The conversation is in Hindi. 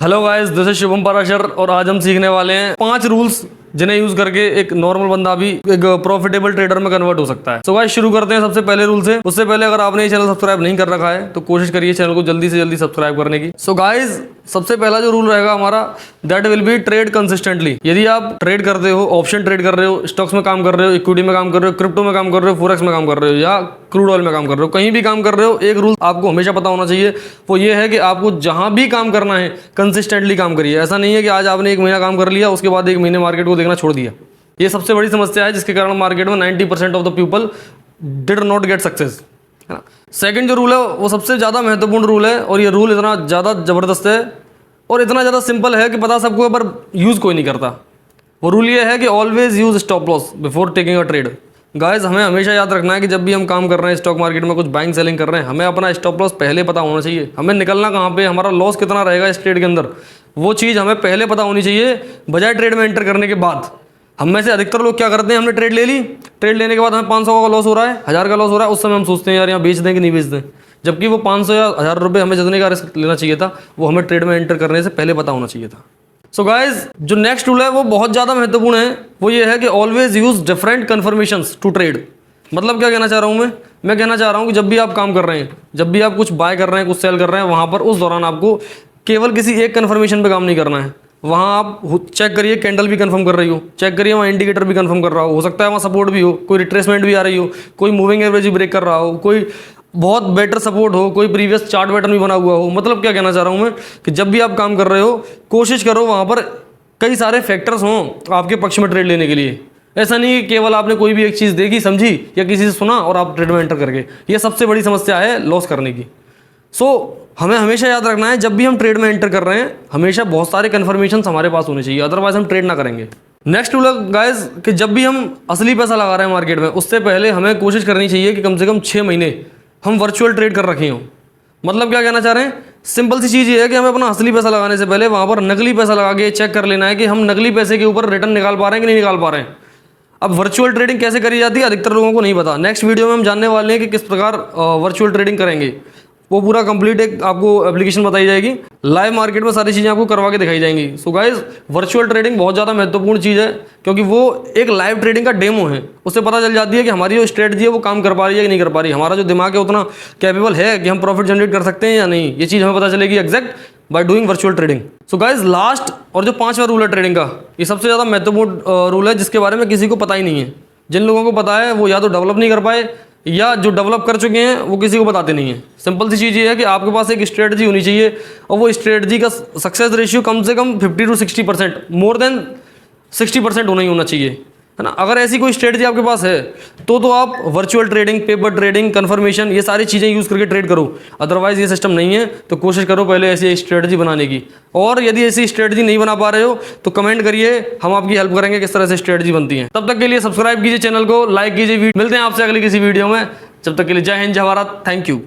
Hello guys, this is Shubham Parashar और आज हम सीखने वाले हैं 5 रूल्स जिन्हें यूज करके एक नॉर्मल बंदा भी एक प्रॉफिटेबल ट्रेडर में कन्वर्ट हो सकता है। सो गाइस शुरू करते हैं सबसे पहले रूल से। उससे पहले अगर आपने ये चैनल सब्सक्राइब नहीं कर रखा है तो कोशिश करिए चैनल को जल्दी से जल्दी सब्सक्राइब करने की। सो गाइस सबसे पहला जो रूल रहेगा हमारा, that will be trade consistently. यदि आप ट्रेड करते हो, ऑप्शन ट्रेड कर रहे हो, स्टॉक्स में काम कर रहे हो, इक्विटी में काम कर रहे हो, क्रिप्टो में काम कर रहे हो, फोरेक्स में काम कर रहे हो या क्रूड ऑयल में काम कर रहे हो, कहीं भी काम कर रहे हो, एक रूल आपको हमेशा पता होना चाहिए। वो ये है कि आपको जहां भी काम करना है कंसिस्टेंटली काम करिए। ऐसा नहीं है कि आज आपने 1 महीना काम कर लिया उसके बाद 1 महीने मार्केट को देखना छोड़ दिया। ये सबसे बड़ी समस्या है जिसके कारण मार्केट में 90% of the people did not get success, है ना। सेकंड जो रूल है वो सबसे ज़्यादा महत्वपूर्ण रूल है और ये रूल इतना ज़्यादा ज़बरदस्त है और इतना ज़्यादा सिंपल है कि पता सबको है पर यूज़ कोई नहीं करता। वो रूल ये है कि always use stop loss before taking a trade. Guys हमें हमेशा याद रखना है कि जब भी हम काम कर रहे हैं स्टॉक मार्केट में, कुछ बाइंग सेलिंग कर रहे हैं, हमें अपना स्टॉप लॉस पहले पता होना चाहिए। हमें निकलना कहाँ पे, हमारा लॉस कितना रहेगा इस ट्रेड के अंदर, वो चीज़ हमें पहले पता होनी चाहिए बजाय ट्रेड में एंटर करने के बाद। हम में से अधिकतर लोग क्या करते हैं, हमने ट्रेड ले ली, ट्रेड लेने के बाद हमें 500 का लॉस हो रहा है, 1000 का लॉस हो रहा है, उस समय हम सोचते हैं यार यहाँ बेच दें कि नहीं बेच दें, जबकि वो 500 या 1000 रुपये हमें जितने का रिस्क लेना चाहिए था वो हमें ट्रेड में एंटर करने से पहले पता होना चाहिए था। सो गाइज जो नेक्स्ट रूल है वो बहुत ज़्यादा महत्वपूर्ण है। वो ये है कि always use different confirmations to trade. मतलब क्या कहना चाह रहा हूँ मैं कहना चाह रहा हूँ कि जब भी आप काम कर रहे हैं, जब भी आप कुछ बाय कर रहे हैं, कुछ सेल कर रहे हैं, वहाँ पर उस दौरान आपको केवल किसी एक कन्फर्मेशन पे काम नहीं करना है। वहाँ आप चेक करिए कैंडल भी कंफर्म कर रही हो, चेक करिए वहाँ इंडिकेटर भी कंफर्म कर रहा हो सकता है वहाँ सपोर्ट भी हो, कोई रिट्रेसमेंट भी आ रही हो, कोई मूविंग एवरेज भी ब्रेक कर रहा हो, कोई बहुत बेटर सपोर्ट हो, कोई प्रीवियस चार्ट पैटर्न भी बना हुआ हो। मतलब क्या कहना चाह रहा हूँ मैं कि जब भी आप काम कर रहे हो कोशिश करो वहाँ पर कई सारे फैक्टर्स हों आपके पक्ष में ट्रेड लेने के लिए। ऐसा नहीं कि केवल आपने कोई भी एक चीज़ देखी, समझी या किसी से सुना और आप ट्रेड में एंटर कर गए। ये सबसे बड़ी समस्या है लॉस करने की। हमें हमेशा याद रखना है जब भी हम ट्रेड में एंटर कर रहे हैं हमेशा बहुत सारे कन्फर्मेशन हमारे पास होने चाहिए, अदरवाइज हम ट्रेड ना करेंगे। नेक्स्ट रूल है गाइस कि जब भी हम असली पैसा लगा रहे हैं मार्केट में उससे पहले हमें कोशिश करनी चाहिए कि कम से कम 6 महीने हम वर्चुअल ट्रेड कर रखे हों। मतलब क्या कहना चाह रहे हैं, सिंपल सी चीज़ ये है कि हमें अपना असली पैसा लगाने से पहले वहाँ पर नकली पैसा लगा के चेक कर लेना है कि हम नकली पैसे के ऊपर रिटर्न निकाल पा रहे हैं कि नहीं निकाल पा रहे हैं। अब वर्चुअल ट्रेडिंग कैसे करी जाती है अधिकतर लोगों को नहीं पता। नेक्स्ट वीडियो में हम जानने वाले हैं कि किस प्रकार वर्चुअल ट्रेडिंग करेंगे। वो पूरा कंप्लीट एक आपको एप्लीकेशन बताई जाएगी, लाइव मार्केट में सारी चीज़ें आपको करवा के दिखाई जाएंगी। सो गाइस वर्चुअल ट्रेडिंग बहुत ज़्यादा महत्वपूर्ण चीज़ है क्योंकि वो एक लाइव ट्रेडिंग का डेमो है। उससे पता चल जाती है कि हमारी जो स्ट्रेटजी है वो काम कर पा रही है कि नहीं कर पा रही, हमारा जो दिमाग है उतना कैपेबल है कि हम प्रॉफिट जनरेट कर सकते हैं या नहीं। ये चीज़ हमें पता चलेगी exact by doing virtual trading. So guys last और जो 5वां रूल है ट्रेडिंग का, ये सबसे ज़्यादा महत्वपूर्ण रूल है जिसके बारे में किसी को पता ही नहीं है। जिन लोगों को पता है वो या तो डेवलप नहीं कर पाए या जो डेवलप कर चुके हैं वो किसी को बताते नहीं है। सिंपल सी चीज़ ये है कि आपके पास एक स्ट्रेटजी होनी चाहिए और वो स्ट्रेटजी का सक्सेस रेशियो कम से कम 50 to 60%, मोर देन 60% होना ही होना चाहिए, है ना। अगर ऐसी कोई स्ट्रेटजी आपके पास है तो आप virtual trading, paper trading, confirmation ये सारी चीज़ें यूज़ करके ट्रेड करो। अदरवाइज ये सिस्टम नहीं है तो कोशिश करो पहले ऐसी स्ट्रेटजी बनाने की। और यदि ऐसी स्ट्रेटजी नहीं बना पा रहे हो तो कमेंट करिए, हम आपकी हेल्प करेंगे किस तरह से स्ट्रेटजी बनती है। तब तक के लिए सब्सक्राइब कीजिए चैनल को, लाइक कीजिए, मिलते हैं आपसे अगली किसी वीडियो में। जब तक के लिए जय हिंद, जय भारत, थैंक यू।